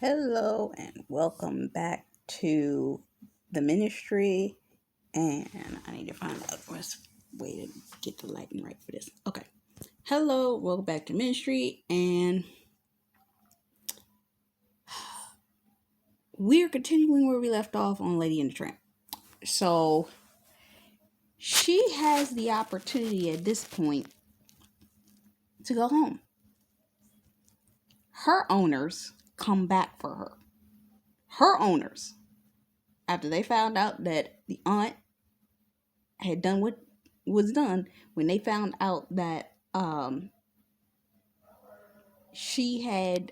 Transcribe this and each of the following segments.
Hello and welcome back to the ministry. And I need to find out what's way to get the lighting right for this. Okay. Hello, welcome back to ministry. And we're continuing where we left off on Lady and the Tramp. So she has the opportunity at this point to go home. Her owners come back for her. Her owners, after they found out that the aunt had done what was done, when they found out that she had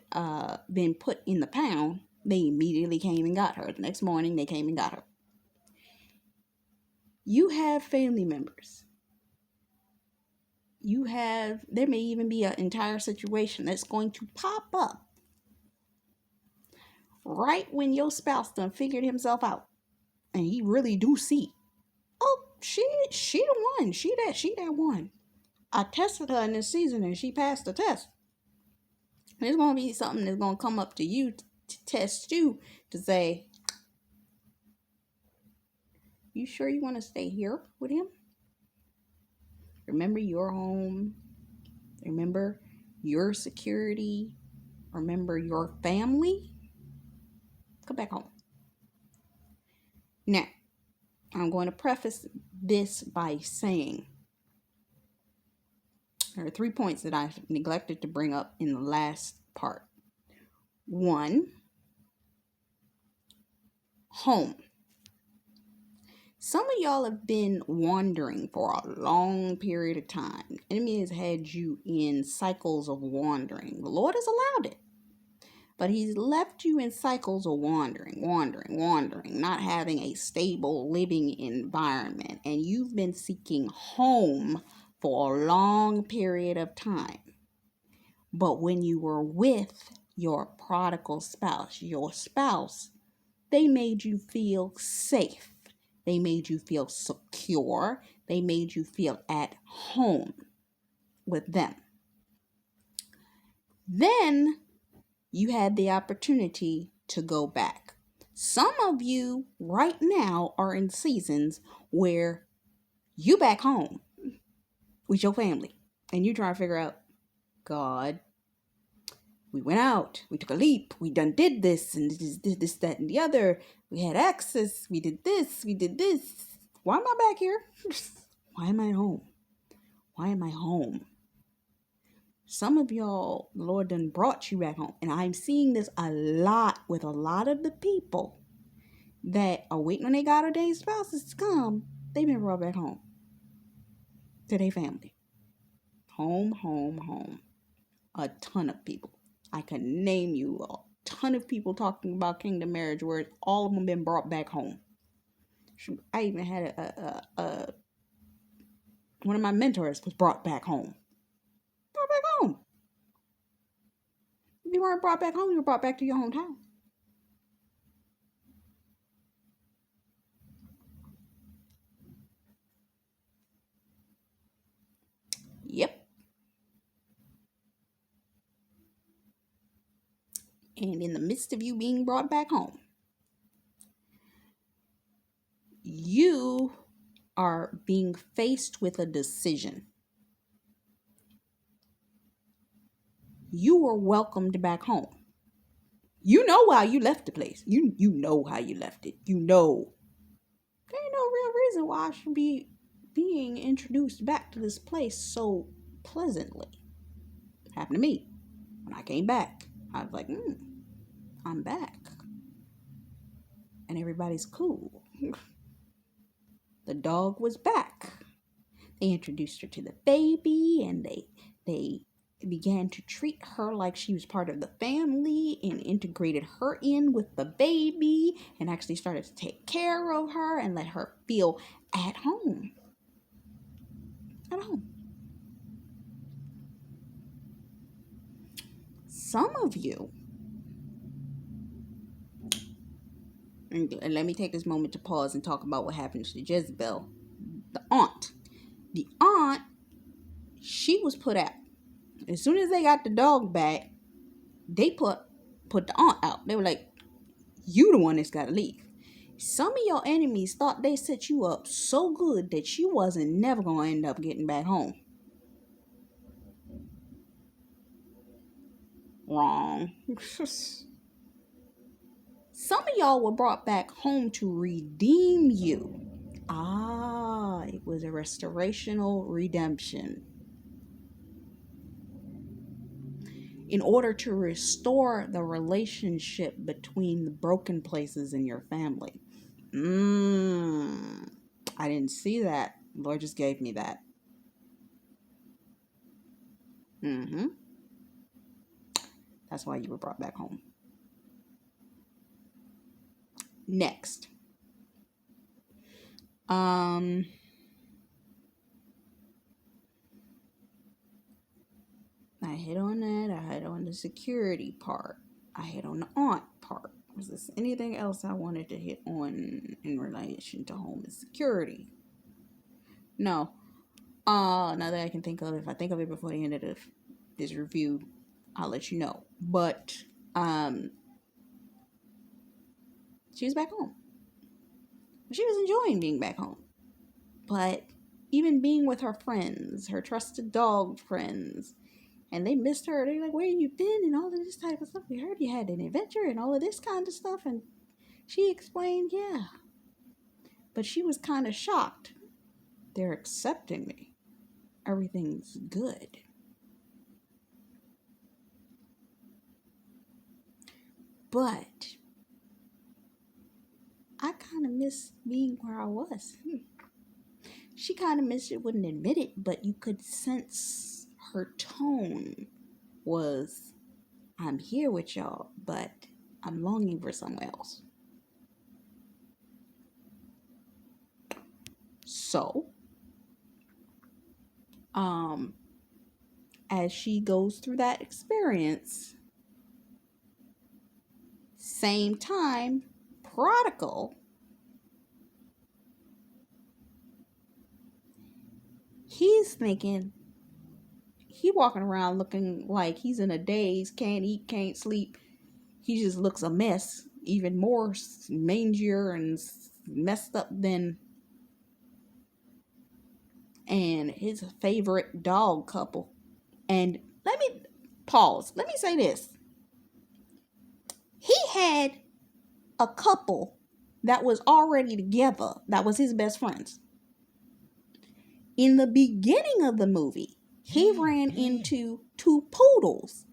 been put in the pound, they immediately came and got her. The next morning, they came and got her. You have family members. There may even be an entire situation that's going to pop up right when your spouse done figured himself out. And he really do see, oh, she the one. She that one. I tested her in this season and she passed the test. There's going to be something that's going to come up to you to test you to say, you sure you want to stay here with him? Remember your home. Remember your security. Remember your family. Come back home. Now, I'm going to preface this by saying there are 3 points that I neglected to bring up in the last part. 1, home. Some of y'all have been wandering for a long period of time. The enemy has had you in cycles of wandering. The Lord has allowed it. But he's left you in cycles of wandering, not having a stable living environment. And you've been seeking home for a long period of time. But when you were with your prodigal spouse, they made you feel safe. They made you feel secure. They made you feel at home with them. Then you had the opportunity to go back. Some of you right now are in seasons where you back home with your family and you try to figure out, God, we went out, we took a leap, we did this and this, that, and the other. We had access, we did this. Why am I back here? Why am I home? Why am I home? Some of y'all, the Lord done brought you back home. And I'm seeing this a lot with a lot of the people that are waiting on their God-ordained spouses to come. They've been brought back home to their family. Home. A ton of people. I could name you a ton of people talking about kingdom marriage where all of them been brought back home. I even had one of my mentors was brought back home. Brought back home. If you weren't brought back home, you were brought back to your hometown. Yep. And in the midst of you being brought back home, you are being faced with a decision. You were welcomed back home. You know why you left the place. You know how you left it. You know. There ain't no real reason why I should be being introduced back to this place so pleasantly. Happened to me. When I came back, I was like, I'm back. And everybody's cool. The dog was back. They introduced her to the baby and they began to treat her like she was part of the family and integrated her in with the baby and actually started to take care of her and let her feel at home. At home. Some of you, and let me take this moment to pause and talk about what happened to Jezebel, the aunt. The aunt, she was put out. As soon as they got the dog back, they put put the aunt out. They were like, you the one that's got to leave. Some of your enemies thought they set you up so good that you wasn't never going to end up getting back home. Wrong. Some of y'all were brought back home to redeem you. Ah, it was a restorational redemption. In order to restore the relationship between the broken places in your family. I didn't see that. The Lord just gave me that. That's why you were brought back home. Next. I hit on that. I hit on the security part. I hit on the aunt part. Was there anything else I wanted to hit on in relation to home and security? No. Now that I can think of it, if I think of it before the end of this review, I'll let you know. But she was back home. She was enjoying being back home. But even being with her friends, her trusted dog friends, and they missed her. They're like, where you been? And all of this type of stuff. We heard you had an adventure and all of this kind of stuff. And she explained, yeah. But she was kind of shocked. They're accepting me. Everything's good. But I kind of miss being where I was. She kind of missed it, wouldn't admit it, but you could sense her tone was, I'm here with y'all, but I'm longing for somewhere else. So, as she goes through that experience, same time, prodigal, he's thinking, he walking around looking like he's in a daze, can't eat, can't sleep. He just looks a mess, even more mangier and messed up than and his favorite dog couple. And let me pause. Let me say this. He had a couple that was already together that was his best friends. In the beginning of the movie, he ran into two poodles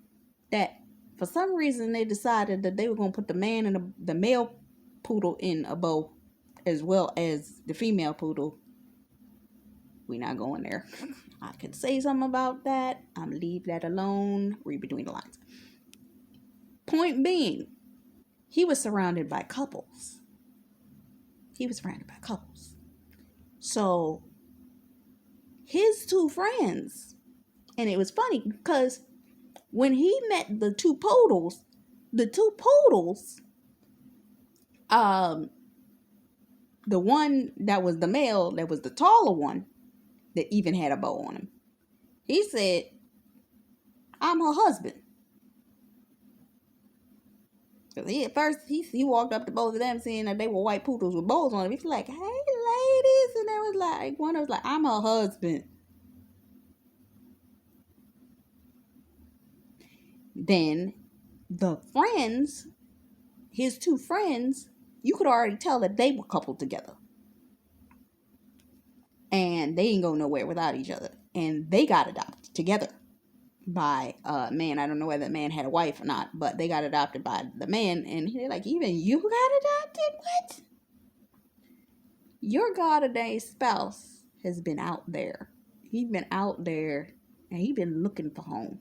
that for some reason they decided that they were going to put the man and the male poodle in a bow as well as the female poodle. We're not going there. I could say something about that. I'm going to leave that alone. Read between the lines. Point being, he was surrounded by couples. So, his two friends, and it was funny because when he met the two poodles, the one that was the male, that was the taller one, that even had a bow on him, he said, I'm her husband. Because at first, he walked up to both of them seeing that they were white poodles with bows on them. He was like, hey, ladies. And they was like, one was like, I'm her husband. Then the friends, his two friends, you could already tell that they were coupled together. And they ain't go nowhere without each other. And they got adopted together by a man. I don't know whether the man had a wife or not, but they got adopted by the man. And they're like, even you got adopted? What? Your God-ordained spouse has been out there. He's been out there and he's been looking for home.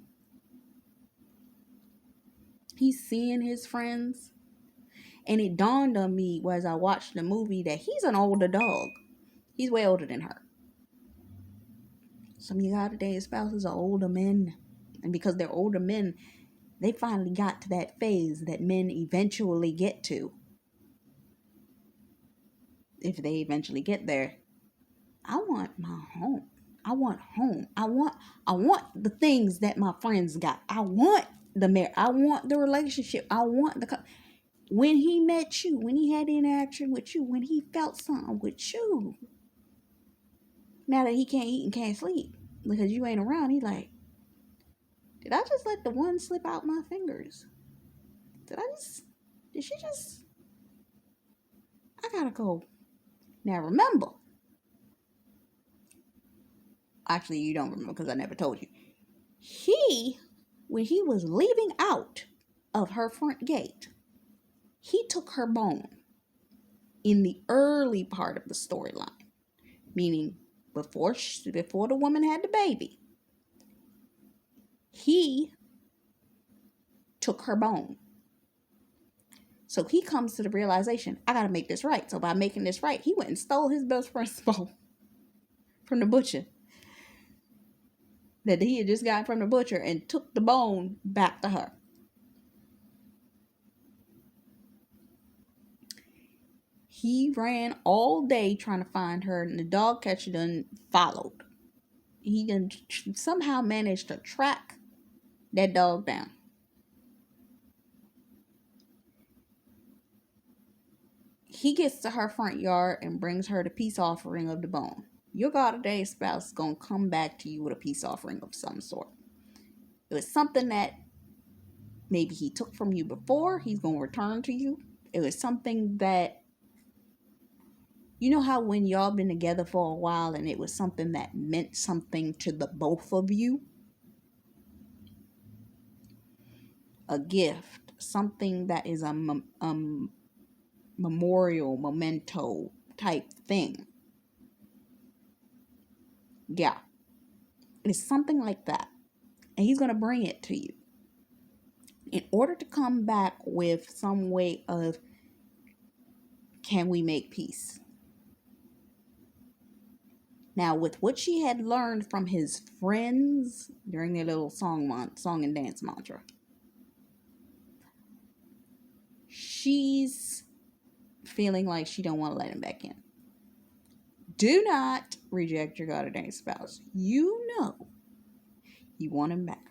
He's seeing his friends. And it dawned on me as I watched the movie that he's an older dog. He's way older than her. Some of you God-ordained spouses are older men. And because they're older men, they finally got to that phase that men eventually get to. If they eventually get there. I want my home. I want home. I want the things that my friends got. I want the marriage. I want the relationship. I want when he met you, when he had interaction with you, when he felt something with you. Now that he can't eat and can't sleep because you ain't around, he like, did I just let the one slip out my fingers? Did she just, I gotta go. Now remember, actually you don't remember because I never told you. When he was leaving out of her front gate, he took her bone in the early part of the storyline, meaning before the woman had the baby. He took her bone. So he comes to the realization, I gotta make this right. So by making this right, he went and stole his best friend's bone from the butcher that he had just gotten from the butcher and took the bone back to her. He ran all day trying to find her, and the dog catcher done followed. He done somehow managed to track that dog down. He gets to her front yard and brings her the peace offering of the bone. Your God-a-day spouse is going to come back to you with a peace offering of some sort. It was something that maybe he took from you before, he's going to return to you. It was something that, you know how when y'all been together for a while and it was something that meant something to the both of you? A gift, something that is a memorial, memento type thing. Yeah. It's something like that. And he's going to bring it to you. In order to come back with some way of, can we make peace? Now, with what she had learned from his friends during their little song and dance mantra, she's feeling like she don't want to let him back in. Do not reject your God-ordained spouse. You know you want him back.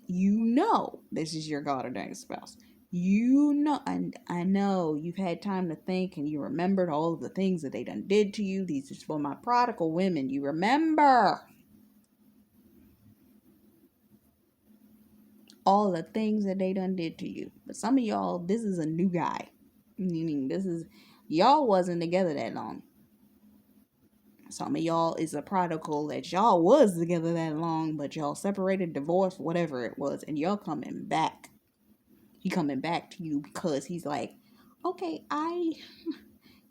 You know this is your God-ordained spouse. You know, and I know you've had time to think and you remembered all of the things that they done did to you. These are for my prodigal women. You remember all the things that they done did to you. But some of y'all, this is a new guy. Meaning y'all wasn't together that long. Some of y'all is a prodigal that y'all was together that long, but y'all separated, divorced, whatever it was, and y'all coming back. He coming back to you because he's like, okay, I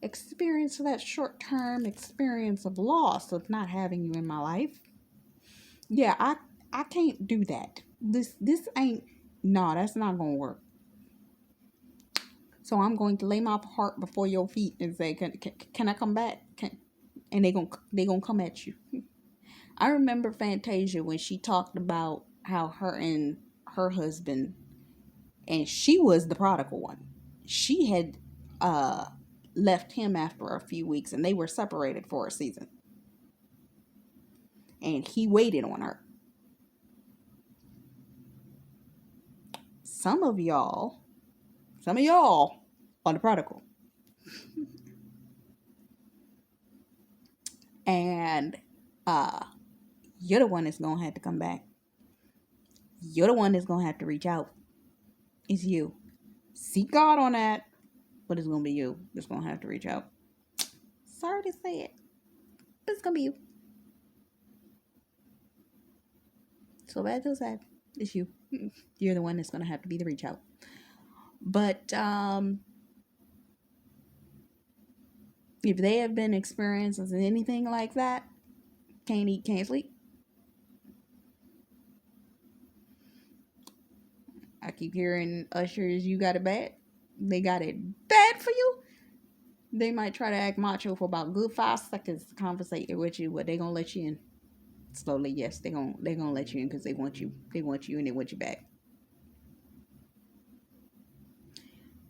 experienced that short-term experience of loss of not having you in my life. Yeah, I can't do that. This ain't, no, that's not gonna work. So I'm going to lay my heart before your feet and say, can I come back? And they gonna come at you. I remember Fantasia when she talked about how her and her husband, and she was the prodigal one. She had left him after a few weeks and they were separated for a season. And he waited on her. Some of y'all are the prodigal. And you're the one that's going to have to come back. You're the one that's going to have to reach out. It's you. Seek God on that, but it's going to be you that's going to have to reach out. Sorry to say it, but it's going to be you. So bad, so sad. It's you. You're the one that's going to have to be the reach out. But if they have been experiencing anything like that, can't eat, can't sleep, I keep hearing ushers, you got it bad. They got it bad for you. They might try to act macho for about good 5 seconds to conversate with you, but they gonna let you in. Slowly, yes, they gonna let you in because they want you. They want you and they want you back.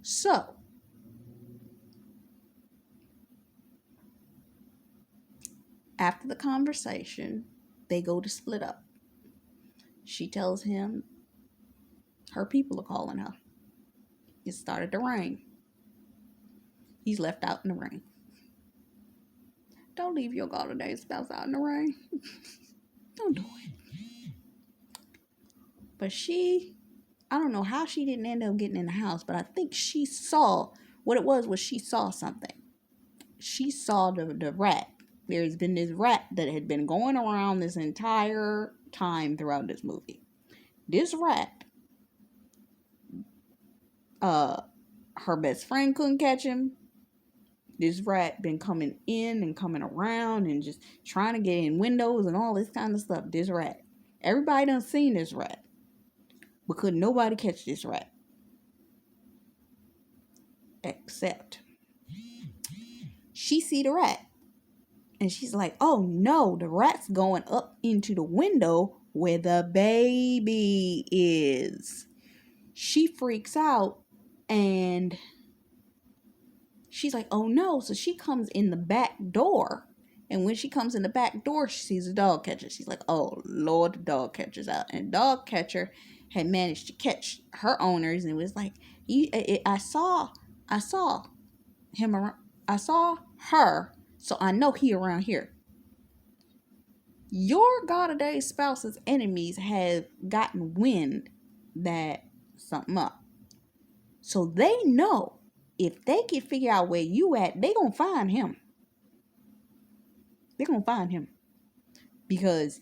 So after the conversation, they go to split up. She tells him Her people are calling her. It started to rain. He's left out in the rain. Don't leave your God-ordained spouse out in the rain. Don't do it. But I don't know how she didn't end up getting in the house, but I think she saw, what it was she saw something. She saw the rat. There's been this rat that had been going around this entire time throughout this movie. This rat, her best friend couldn't catch him. This rat been coming in and coming around and just trying to get in windows and all this kind of stuff. This rat. Everybody done seen this rat. But could nobody catch this rat. Except she see the rat. And she's like, oh no, the rat's going up into the window where the baby is. She freaks out and she's like, oh no. So she comes in the back door. And when she comes in the back door, she sees a dog catcher. She's like, oh Lord, the dog catcher's out. And dog catcher had managed to catch her owners and was like, I saw him around. I saw her. So I know he around here. Your God-ordained spouse's enemies have gotten wind that something up. So they know if they can figure out where you at, they gonna find him. They're gonna find him. Because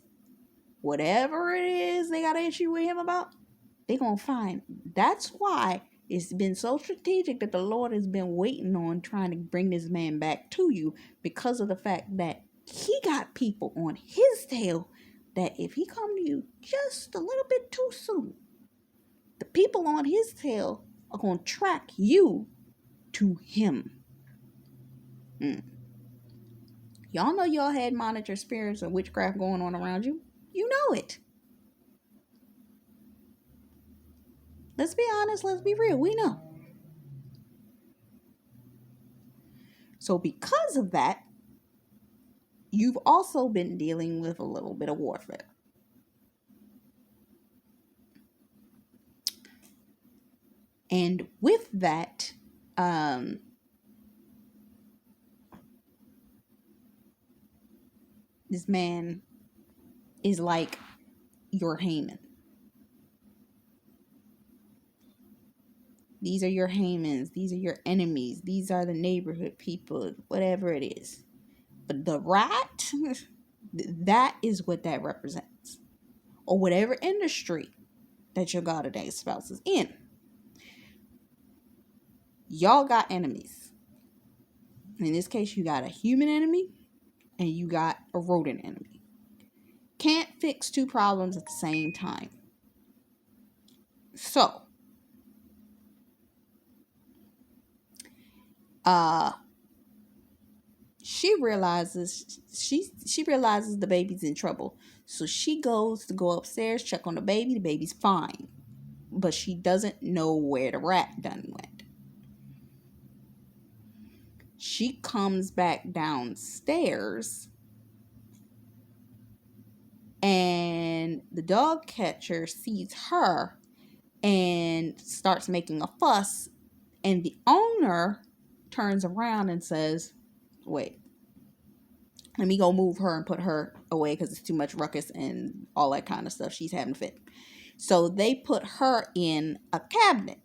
whatever it is they got an issue with him about, they gonna find. That's why it's been so strategic that the Lord has been waiting on trying to bring this man back to you, because of the fact that he got people on his tail that if he come to you just a little bit too soon, the people on his tail are going to track you to him. Y'all know y'all had monitor spirits of witchcraft going on around you. You know it. Let's be honest. Let's be real. We know. So because of that, you've also been dealing with a little bit of warfare. And with that, this man is like your Haman. These are your Hamans. These are your enemies. These are the neighborhood people, whatever it is. But the rat, that is what that represents. Or whatever industry that your God-ordained spouse is in. Y'all got enemies. In this case, you got a human enemy and you got a rodent enemy. Can't fix two problems at the same time. So, she realizes the baby's in trouble. So she goes to go upstairs, check on the baby. The baby's fine. But she doesn't know where the rat done went. She comes back downstairs and the dog catcher sees her and starts making a fuss, and the owner turns around and says, wait, let me go move her and put her away because it's too much ruckus and all that kind of stuff. She's having a fit. So they put her in a cabinet.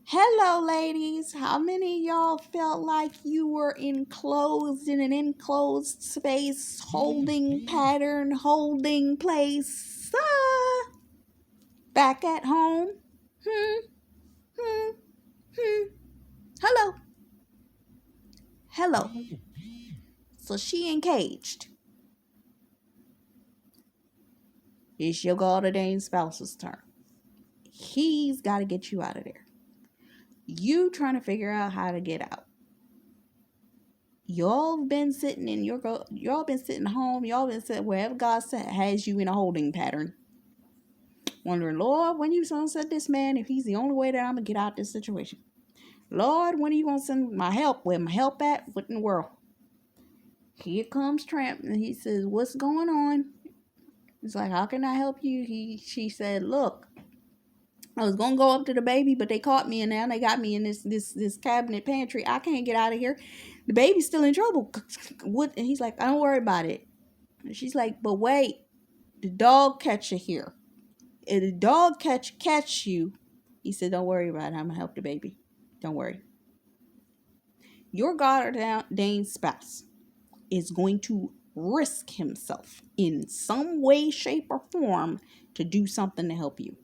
Hello, ladies. How many of y'all felt like you were enclosed in an enclosed space, holding pattern, holding place? Back at home? Hello. So she encaged. It's your God-ordained spouse's turn. He's got to get you out of there. You trying to figure out how to get out. Y'all been sitting home. Y'all been sitting wherever God has you in a holding pattern. Wondering, Lord, when you gonna send this man if he's the only way that I'm gonna get out this situation? Lord, when are you gonna send my help? Where my help at? What in the world? Here comes Tramp, and he says, what's going on? It's like, how can I help you? She said, look, I was gonna go up to the baby, but they caught me, and now they got me in this cabinet pantry. I can't get out of here. The baby's still in trouble. What? And he's like, don't worry about it. And she's like, but wait, the dog catcher here. If the dog catch you, he said, don't worry about it. I'm gonna help the baby. Don't worry. Your God ordained spouse is going to risk himself in some way, shape, or form to do something to help you.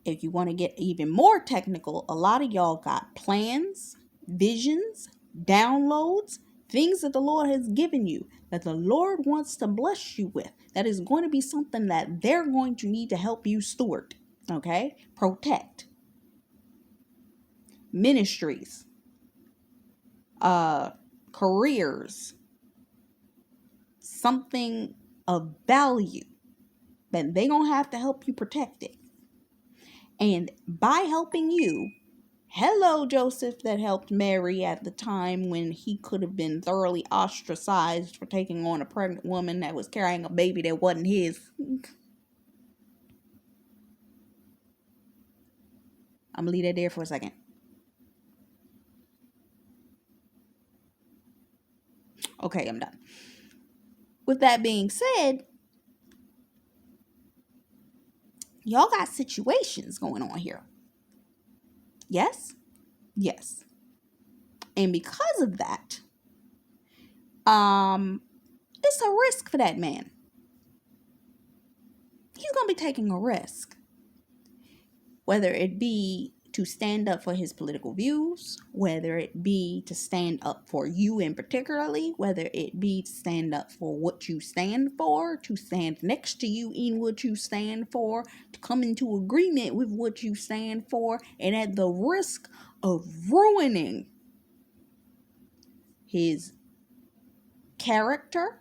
If you want to get even more technical, a lot of y'all got plans, visions, downloads, things that the Lord has given you, that the Lord wants to bless you with, that is going to be something that they're going to need to help you steward, okay? Protect. Ministries, careers, something of value, that they're going to have to help you protect it. And by helping you, hello, Joseph, that helped Mary at the time when he could have been thoroughly ostracized for taking on a pregnant woman that was carrying a baby that wasn't his. I'm going to leave that there for a second. Okay, I'm done. With that being said, y'all got situations going on here. Yes? Yes. And because of that, it's a risk for that man. He's going to be taking a risk. Whether it be to stand up for his political views, whether it be to stand up for you in particularly, whether it be to stand up for what you stand for, to stand next to you in what you stand for, to come into agreement with what you stand for, and at the risk of ruining his character,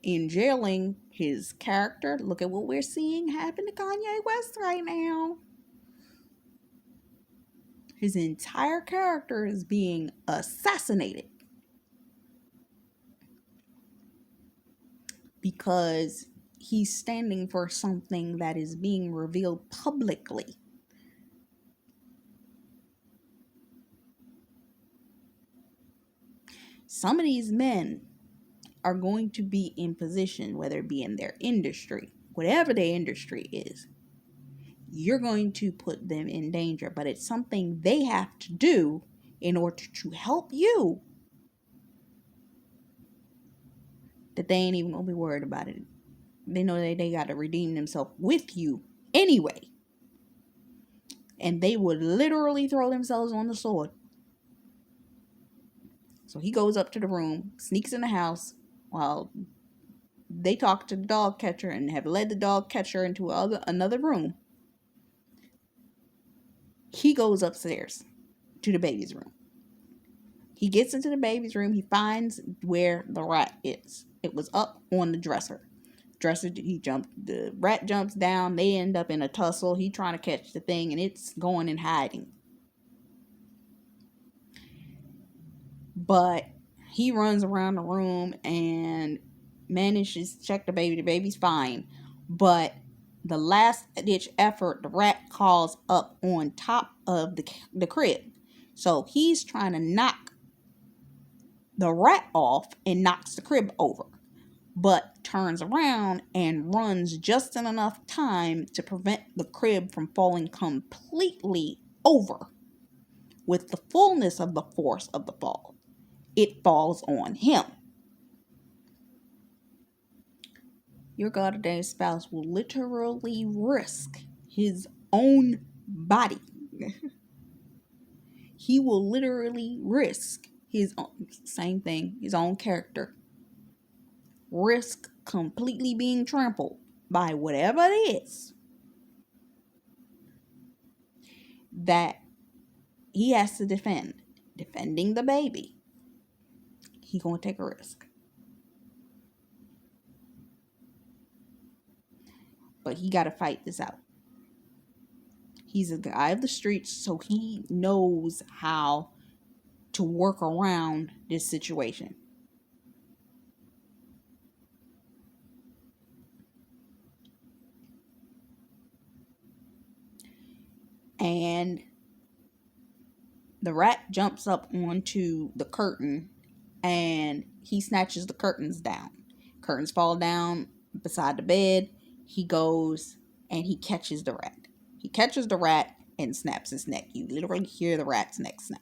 in jailing his character. Look at what we're seeing happen to Kanye West right now. His entire character is being assassinated because he's standing for something that is being revealed publicly. Some of these men are going to be in position, whether it be in their industry, whatever their industry is, you're going to put them in danger. But it's something they have to do in order to help you, that they ain't even going to be worried about it. They know that they got to redeem themselves with you anyway. And they would literally throw themselves on the sword. So he goes up to the room, sneaks in the house while they talk to the dog catcher and have led the dog catcher into another room. He goes upstairs to the baby's room. He gets into the baby's room. He finds where the rat is. It was up on the dresser. The rat jumps down. They end up in a tussle. He trying to catch the thing, and it's going and hiding. But he runs around the room and manages to check the baby. The baby's fine. But the last ditch effort, the rat crawls up on top of the crib. So he's trying to knock the rat off and knocks the crib over, but turns around and runs just in enough time to prevent the crib from falling completely over. With the fullness of the force of the fall, it falls on him. Your God ordained spouse will literally risk his own body. He will literally risk his own, same thing, his own character. Risk completely being trampled by whatever it is that he has to defend. Defending the baby. He gonna take a risk. But he gotta fight this out. He's a guy of the streets, so he knows how to work around this situation. And the rat jumps up onto the curtain and he snatches the curtains down. Curtains fall down beside the bed. He goes and he catches the rat. He catches the rat and snaps his neck. You literally hear the rat's neck snap.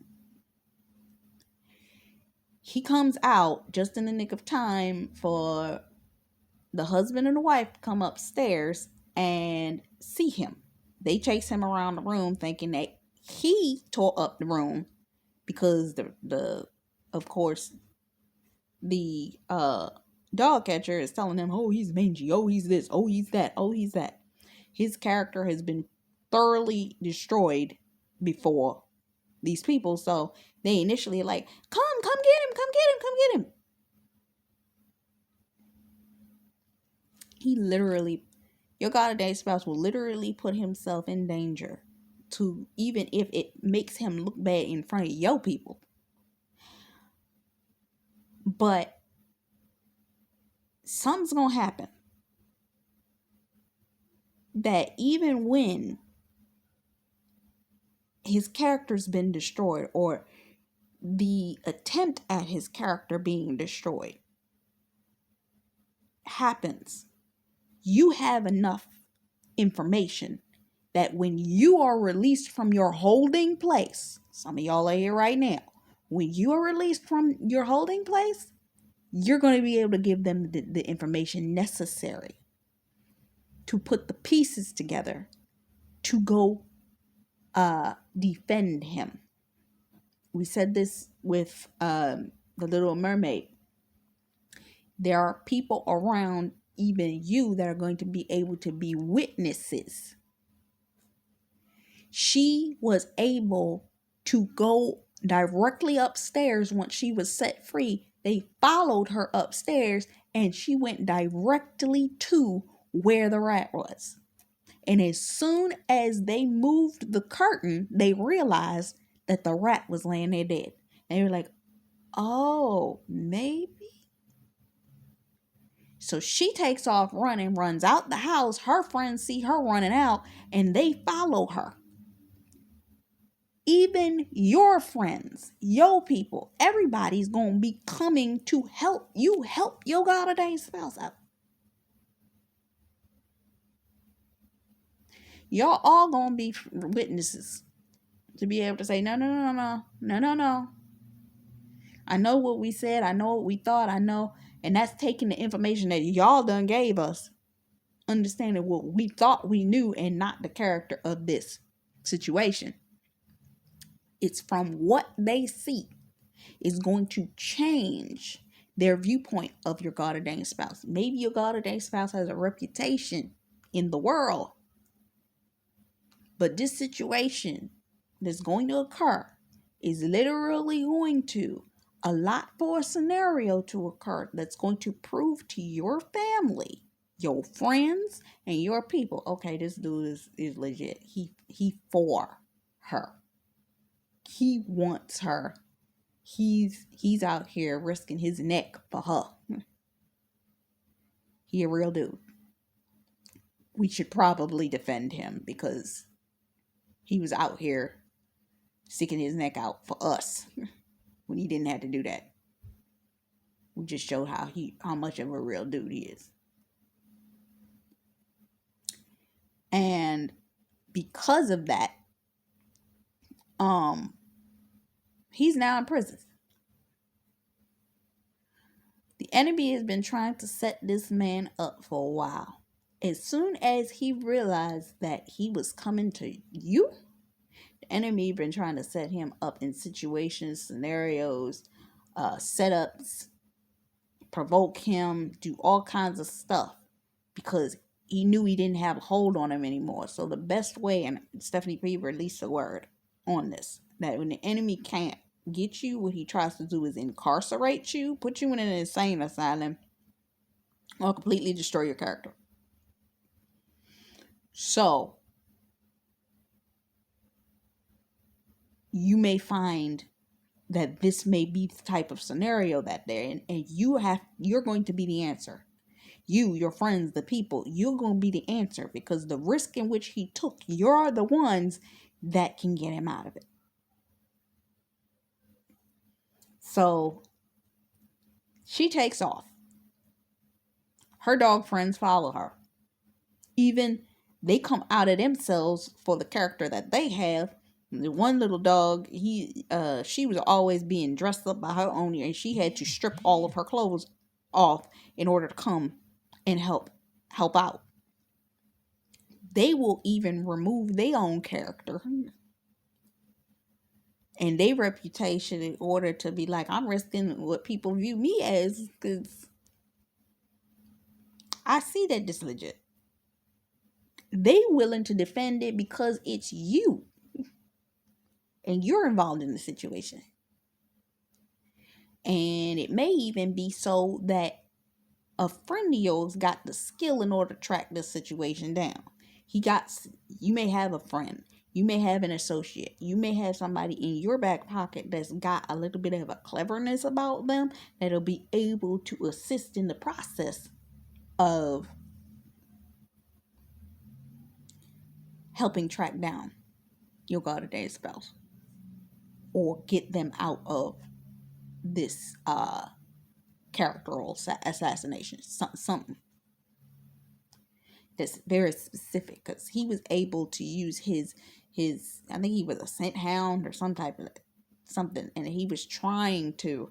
He comes out just in the nick of time for the husband and the wife to come upstairs and see him. They chase him around the room thinking that he tore up the room because the of course the dog catcher is telling him, oh, he's mangy, oh, he's this, oh, he's that, oh, he's that. His character has been thoroughly destroyed before these people, so they initially like, come get him, come get him, come get him. He literally, your God-a-day spouse will literally put himself in danger to, even if it makes him look bad in front of your people. But something's gonna happen that even when his character's been destroyed, or the attempt at his character being destroyed happens, you have enough information that when you are released from your holding place, some of y'all are here right now, when you are released from your holding place, you're going to be able to give them the information necessary to put the pieces together to go defend him. We said this with the Little Mermaid. There are people around even you that are going to be able to be witnesses. She was able to go directly upstairs once she was set free. They followed her upstairs and she went directly to where the rat was. And as soon as they moved the curtain, they realized that the rat was laying there dead. And they were like, oh, maybe. So she takes off running, runs out the house. Her friends see her running out and they follow her. Even your friends, your people, everybody's going to be coming to help you help your God-a-day spouse out. Y'all all going to be witnesses to be able to say, no. I know what we said. I know what we thought. I know. And that's taking the information that y'all done gave us, understanding what we thought we knew and not the character of this situation. It's from what they see is going to change their viewpoint of your God-a-day spouse. Maybe your God-a-day spouse has a reputation in the world, but this situation that's going to occur is literally going to allot for a scenario to occur that's going to prove to your family, your friends, and your people, okay, this dude is legit. He for her. He wants her. He's out here risking his neck for her. He a real dude. We should probably defend him because he was out here sticking his neck out for us when he didn't have to do that. We just showed how much of a real dude he is. And because of that, he's now in prison. The enemy has been trying to set this man up for a while. As soon as he realized that he was coming to you, the enemy been trying to set him up in situations, scenarios, setups, provoke him, do all kinds of stuff because he knew he didn't have a hold on him anymore. So the best way, and Stephanie P released a word on this, that when the enemy can't get you, what he tries to do is incarcerate you, put you in an insane asylum, or completely destroy your character. So you may find that this may be the type of scenario that they're in, and you're going to be the answer. You, your friends, the people, you're going to be the answer because the risk in which he took, you're the ones that can get him out of it. So she takes off. Her dog friends follow her. Even they come out of themselves for the character that they have. The one little dog, she was always being dressed up by her owner, and she had to strip all of her clothes off in order to come and help out. They will even remove their own character and their reputation in order to be like, I'm risking what people view me as, because I see that this legit. They willing to defend it because it's you and you're involved in the situation. And it may even be so that a friend of yours got the skill in order to track this situation down. You may have a friend, you may have an associate, you may have somebody in your back pocket that's got a little bit of a cleverness about them that'll be able to assist in the process of helping track down your God-ordained spouse or get them out of this character assassination, something that's very specific, because he was able to use his I think he was a scent hound or some type of something, and he was trying to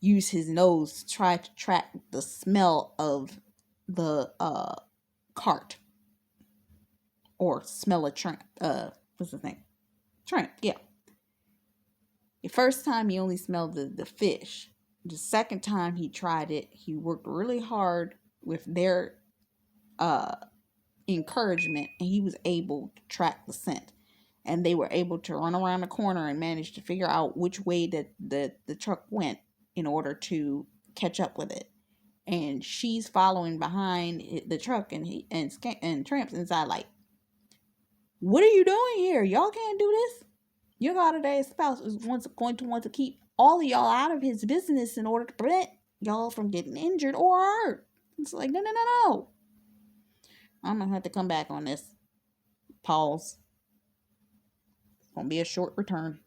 use his nose to try to track the smell of the cart, or smell a tramp. What's his name? Tramp. Yeah. The first time he only smelled the fish. The second time he tried it, he worked really hard with their encouragement, and he was able to track the scent. And they were able to run around the corner and manage to figure out which way that the truck went in order to catch up with it. And she's following behind the truck, and Tramp's inside like, what are you doing here? Y'all can't do this. Your God-ordained spouse is going to want to keep all of y'all out of his business in order to prevent y'all from getting injured or hurt. It's like, no. I'm going to have to come back on this. Pause. It's going to be a short return.